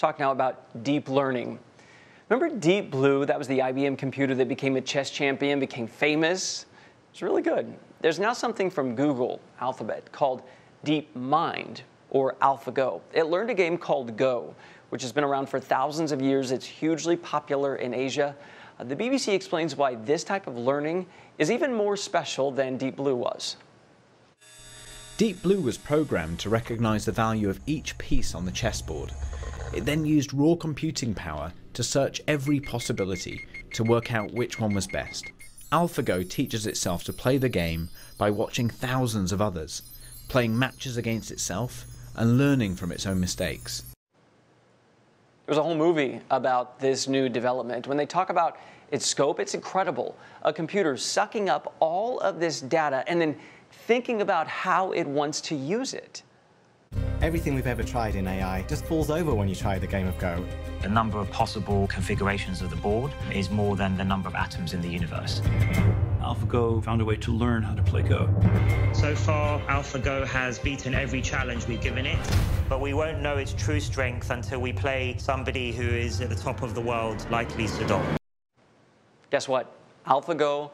talk now about deep learning. Remember Deep Blue? That was the IBM computer that became a chess champion, became famous. It's really good. There's now something from Google Alphabet called DeepMind, or AlphaGo. It learned a game called Go, which has been around for thousands of years. It's hugely popular in Asia. The BBC explains why this type of learning is even more special than Deep Blue was. Deep Blue was programmed to recognize the value of each piece on the chessboard. It then used raw computing power to search every possibility to work out which one was best. AlphaGo teaches itself to play the game by watching thousands of others, playing matches against itself and learning from its own mistakes. There's a whole movie about this new development. When they talk about its scope, it's incredible. A computer sucking up all of this data and then thinking about how it wants to use it. Everything we've ever tried in AI just falls over when you try the game of Go. The number of possible configurations of the board is more than the number of atoms in the universe. AlphaGo found a way to learn how to play Go. So far, AlphaGo has beaten every challenge we've given it. But we won't know its true strength until we play somebody who is at the top of the world, like Lee Sedol. Guess what? AlphaGo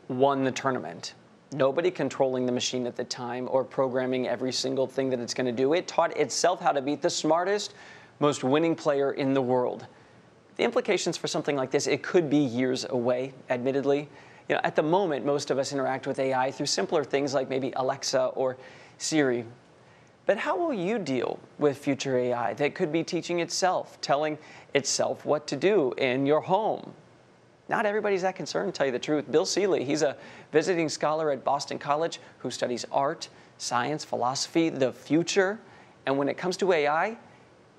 won the tournament. Nobody controlling the machine at the time or programming every single thing that it's going to do. It taught itself how to beat the smartest, most winning player in the world. The implications for something like this, it could be years away, admittedly. You know, at the moment, most of us interact with AI through simpler things like maybe Alexa or Siri. But how will you deal with future AI that could be teaching itself, telling itself what to do in your home? Not everybody's that concerned, to tell you the truth. Bill Seeley, he's a visiting scholar at Boston College who studies art, science, philosophy, the future. And when it comes to AI,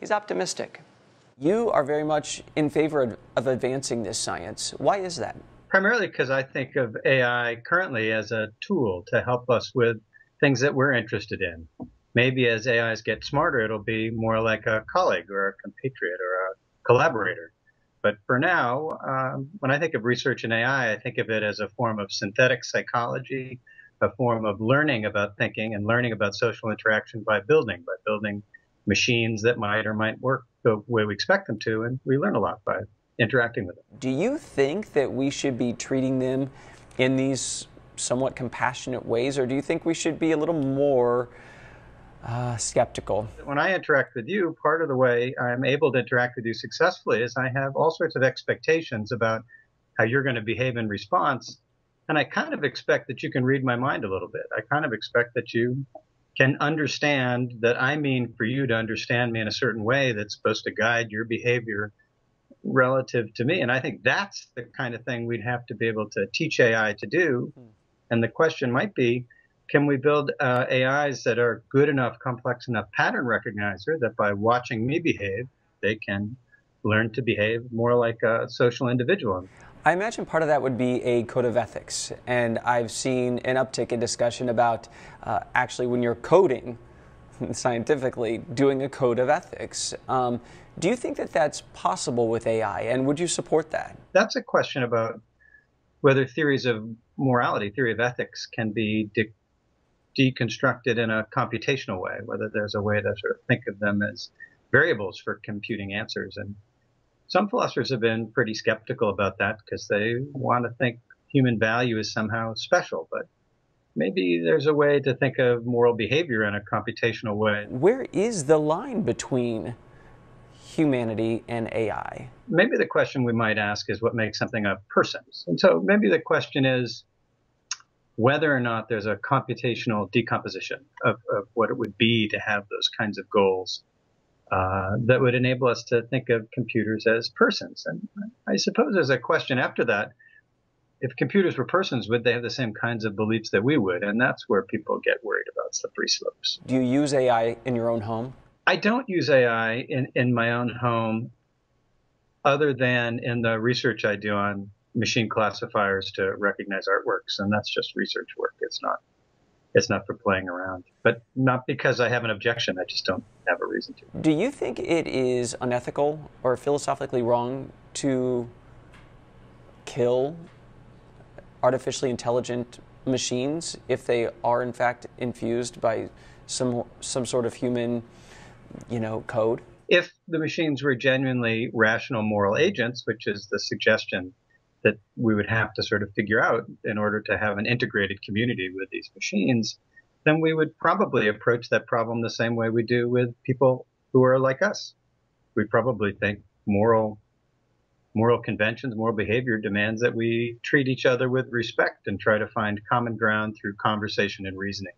he's optimistic. You are very much in favor of advancing this science. Why is that? Primarily because I think of AI currently as a tool to help us with things that we're interested in. Maybe as AIs get smarter, it'll be more like a colleague or a compatriot or a collaborator. But for now, when I think of research in AI, I think of it as a form of synthetic psychology, a form of learning about thinking and learning about social interaction by building machines that might or might work the way we expect them to, and we learn a lot by interacting with them. Do you think that we should be treating them in these somewhat compassionate ways, or do you think we should be a little more skeptical? When I interact with you, part of the way I'm able to interact with you successfully is I have all sorts of expectations about how you're going to behave in response. And I kind of expect that you can read my mind a little bit. I kind of expect that you can understand that I mean for you to understand me in a certain way that's supposed to guide your behavior relative to me. And I think that's the kind of thing we'd have to be able to teach AI to do. And the question might be, can we build AIs that are good enough, complex enough pattern recognizer that by watching me behave, they can learn to behave more like a social individual? I imagine part of that would be a code of ethics. And I've seen an uptick in discussion about actually when you're coding, scientifically, doing a code of ethics. Do you think that that's possible with AI, and would you support that? That's a question about whether theories of morality, theory of ethics, can be deconstructed in a computational way, whether there's a way to sort of think of them as variables for computing answers. And some philosophers have been pretty skeptical about that because they want to think human value is somehow special. But maybe there's a way to think of moral behavior in a computational way. Where is the line between humanity and AI? Maybe the question we might ask is what makes something a person. And so maybe the question is whether or not there's a computational decomposition of what it would be to have those kinds of goals that would enable us to think of computers as persons. And I suppose there's a question after that. If computers were persons, would they have the same kinds of beliefs that we would? And that's where people get worried about slippery slopes. Do you use AI in your own home? I don't use AI in my own home other than in the research I do on machine classifiers to recognize artworks, and that's just research work. It's not for playing around, but not because I have an objection. I just don't have a reason to. Do you think it is unethical or philosophically wrong to kill artificially intelligent machines if they are in fact infused by some sort of human, code? If the machines were genuinely rational moral agents, which is the suggestion that we would have to sort of figure out in order to have an integrated community with these machines, then we would probably approach that problem the same way we do with people who are like us. We'd probably think moral conventions, moral behavior demands that we treat each other with respect and try to find common ground through conversation and reasoning.